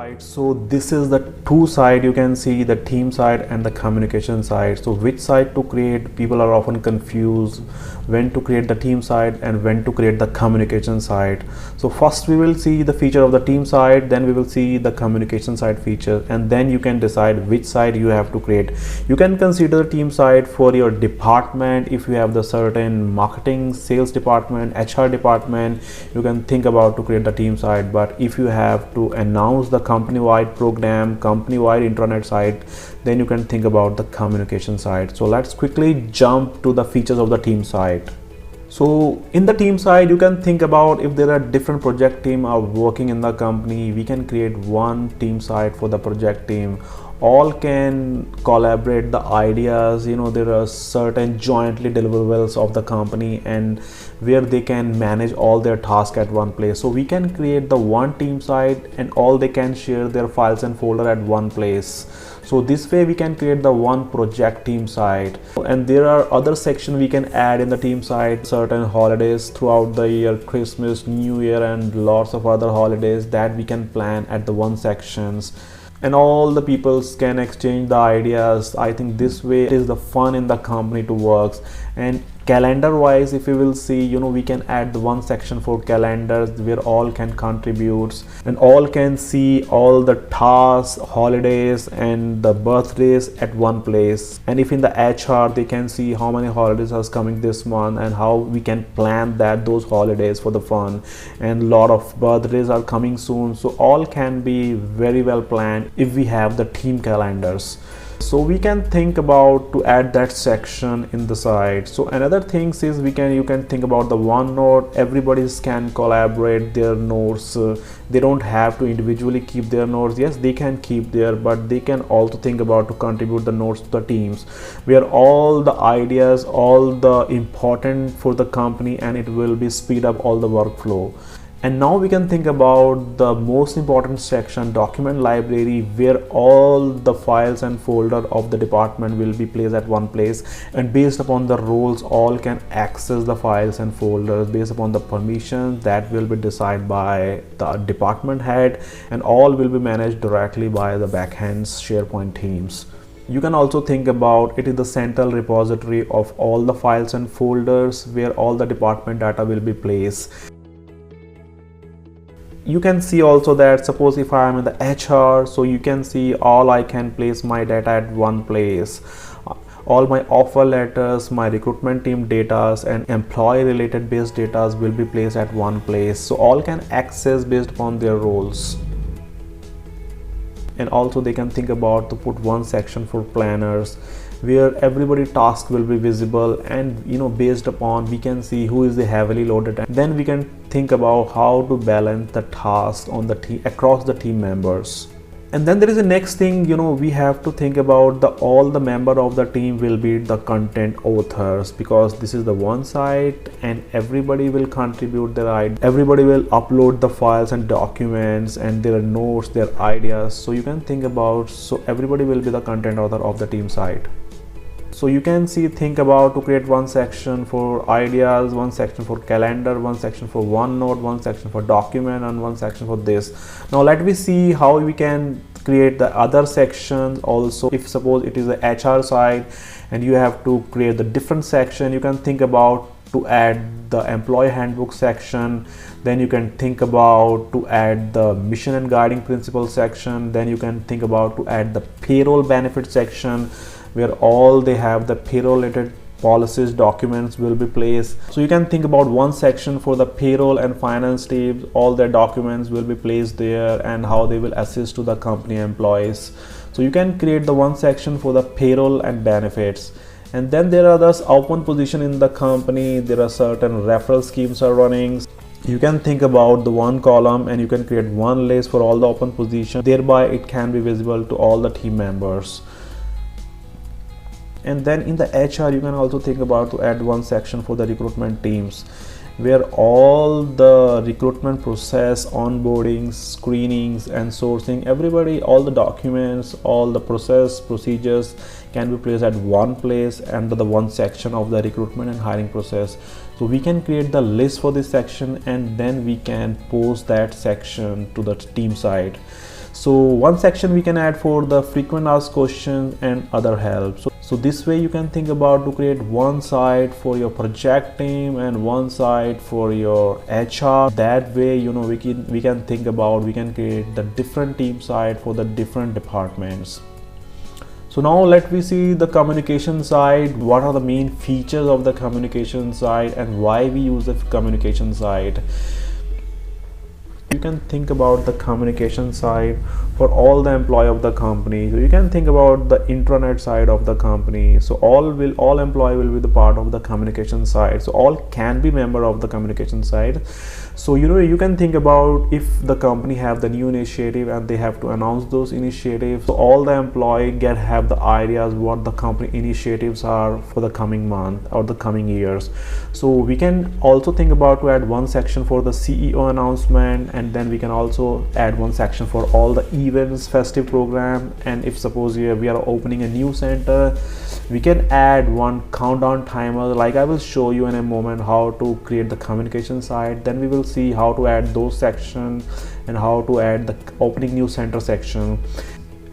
Right, so this is the two side. You can see the team side and the communication side. So which side to create? People are often confused when to create the team side and when to create the communication side. So first we will see the feature of the team side, then we will see the communication side feature, and then you can decide which side you have to create. You can consider the team side for your department. If you have the certain marketing, sales department, HR department, you can think about to create the team side. But if you have to announce the company-wide program, company-wide intranet site, then you can think about the communication side. So let's quickly jump to the features of the team side. So in the team side, you can think about if there are different project team are working in the company, we can create one team site for the project team. All can collaborate the ideas, there are certain jointly deliverables of the company and where they can manage all their tasks at one place. So we can create the one team site and all they can share their files and folder at one place. So this way we can create the one project team site. And there are other sections we can add in the team site, certain holidays throughout the year, Christmas, New Year, and lots of other holidays that we can plan at the one sections. And all the people can exchange the ideas. I think this way is the fun in the company to work. And calendar wise, if you will see, we can add the one section for calendars where all can contribute and all can see all the tasks, holidays and the birthdays at one place. And if in the HR, they can see how many holidays are coming this month and how we can plan those holidays for the fun, and a lot of birthdays are coming soon. So all can be very well planned if we have the team calendars. So we can think about to add that section in the site. So another thing is you can think about the OneNote. Everybody can collaborate their notes. They don't have to individually keep their notes. Yes, they can keep there, but they can also think about to contribute the notes to the teams where all the ideas, all the important for the company, and it will be speed up all the workflow. And now we can think about the most important section, document library, where all the files and folder of the department will be placed at one place, and based upon the roles all can access the files and folders based upon the permissions that will be decided by the department head, and all will be managed directly by the backend SharePoint teams. You can also think about it is the central repository of all the files and folders where all the department data will be placed. You can see also that suppose if I am in the HR, so you can see all I can place my data at one place. All my offer letters, my recruitment team data and employee related based data will be placed at one place. So all can access based upon their roles. And also they can think about to put one section for planners where everybody task will be visible, and based upon we can see who is the heavily loaded, and then we can think about how to balance the task on the team across the team members. And then there is the next thing, we have to think about all the member of the team will be the content authors, because this is the one site and everybody will contribute their idea. Everybody will upload the files and documents and their notes, their ideas. So you can think about, so everybody will be the content author of the team site. So you can think about to create one section for ideas, one section for calendar, one section for OneNote, one section for document, and one section for this. Now let me see how we can create the other sections also. If suppose it is the HR side and you have to create the different section, you can think about to add the employee handbook section. Then you can think about to add the mission and guiding principles section. Then you can think about to add the payroll benefit section where all they have the payroll related policies, documents will be placed. So you can think about one section for the payroll and finance teams. All their documents will be placed there and how they will assist to the company employees. So you can create the one section for the payroll and benefits. And then there are those open position in the company. There are certain referral schemes are running. You can think about the one column and you can create one list for all the open position. Thereby it can be visible to all the team members. And then in the HR, you can also think about to add one section for the recruitment teams where all the recruitment process, onboarding, screenings and sourcing, everybody, all the documents, all the process, procedures can be placed at one place under the one section of the recruitment and hiring process. So we can create the list for this section and then we can post that section to the team side. So one section we can add for the frequent asked questions and other help. So this way you can think about to create one site for your project team and one site for your HR. That way, you know, we can think about, we can create the different team site for the different departments. So now let me see the communication side. What are the main features of the communication side and why we use the communication side? You can think about the communication side for all the employee of the company. So you can think about the intranet side of the company. So all employee will be the part of the communication side. So all can be member of the communication side. So you know, you can think about if the company have the new initiative and they have to announce those initiatives, so all the employee have the ideas what the company initiatives are for the coming month or the coming years. So we can also think about to add one section for the CEO announcement, and then we can also add one section for all the events, festive program. And if suppose we are opening a new center, we can add one countdown timer, like I will show you in a moment how to create the communication side. Then we will see how to add those sections and how to add the opening new center section.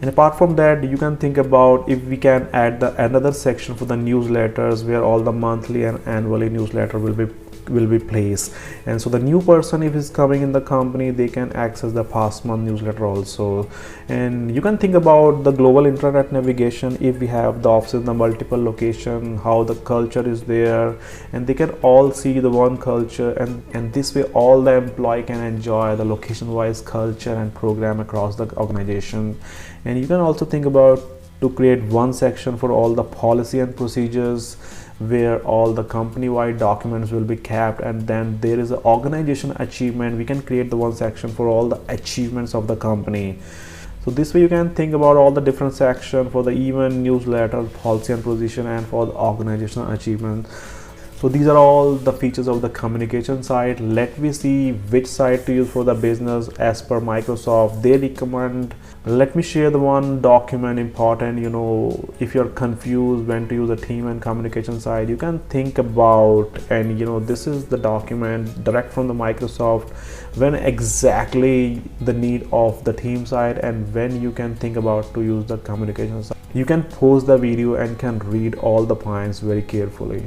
And apart from that, you can think about if we can add another section for the newsletters where all the monthly and annually newsletter will be placed. And so the new person, if is coming in the company, they can access the past month newsletter also. And you can think about the global intranet navigation. If we have the offices in the multiple location, how the culture is there, and they can all see the one culture, and this way all the employee can enjoy the location wise culture and program across the organization. And you can also think about to create one section for all the policy and procedures where all the company-wide documents will be kept, and then there is an organization achievement. We can create the one section for all the achievements of the company. So this way you can think about all the different sections for the event, newsletter, policy and position, and for the organizational achievement. So these are all the features of the communication side. Let me see which site to use for the business as per Microsoft they recommend. Let me share the one document important. You know, if you're confused when to use the team and communication side, you can think about, and you know, this is the document direct from the Microsoft when exactly the need of the team side and when you can think about to use the communication side. You can pause the video and can read all the points very carefully.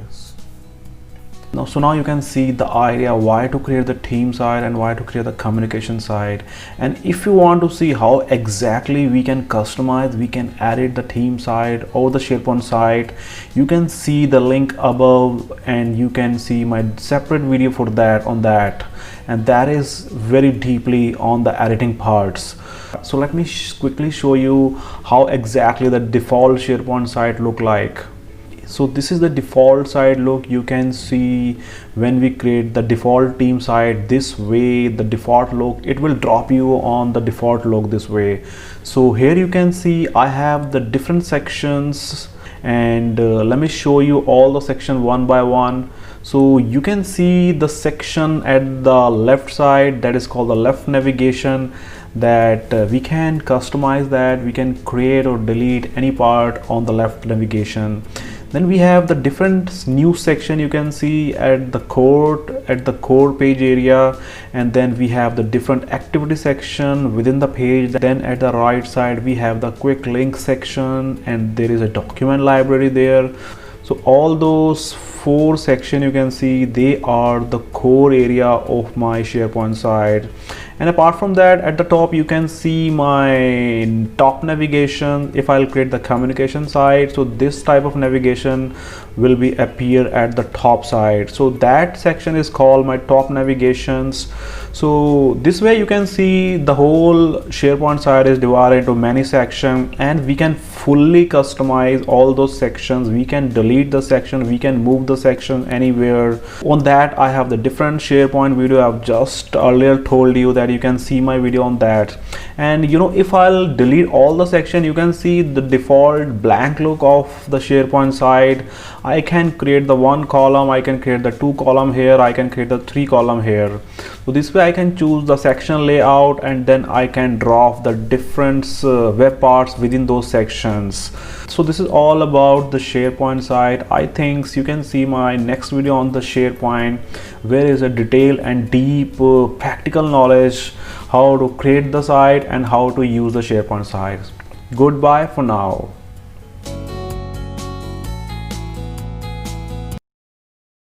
So now you can see the idea why to create the team side and why to create the communication side. And if you want to see how exactly we can customize, we can edit the team side or the SharePoint side, you can see the link above, and you can see my separate video for that on that, and that is very deeply on the editing parts. So let me quickly show you how exactly the default SharePoint site look like. So this is the default site look. You can see when we create the default team site this way, the default look, it will drop you on the default look this way. So here you can see I have the different sections, and let me show you all the section one by one. So you can see the section at the left side that is called the left navigation, that we can customize that, we can create or delete any part on the left navigation. Then we have the different news section. You can see at the core page area, and then we have the different activity section within the page. Then at the right side we have the quick link section, and there is a document library there. So all those four sections you can see, they are the core area of my SharePoint site. And apart from that, at the top you can see my top navigation. If I'll create the communication side, so this type of navigation will be appear at the top side. So that section is called my top navigations. So this way you can see the whole SharePoint site is divided into many sections, and we can fully customize all those sections. We can delete the section, we can move the section anywhere. On that I have the different SharePoint video. I've just earlier told you that you can see my video on that. And you know, if I'll delete all the section, you can see the default blank look of the SharePoint site. I can create the one column, I can create the two column here, I can create the three column here. So this way I can choose the section layout, and then I can draw the different web parts within those sections. So this is all about the SharePoint site. I think you can see my next video on the SharePoint, where is a detailed and deep practical knowledge how to create the site and how to use the SharePoint sites. Goodbye for now.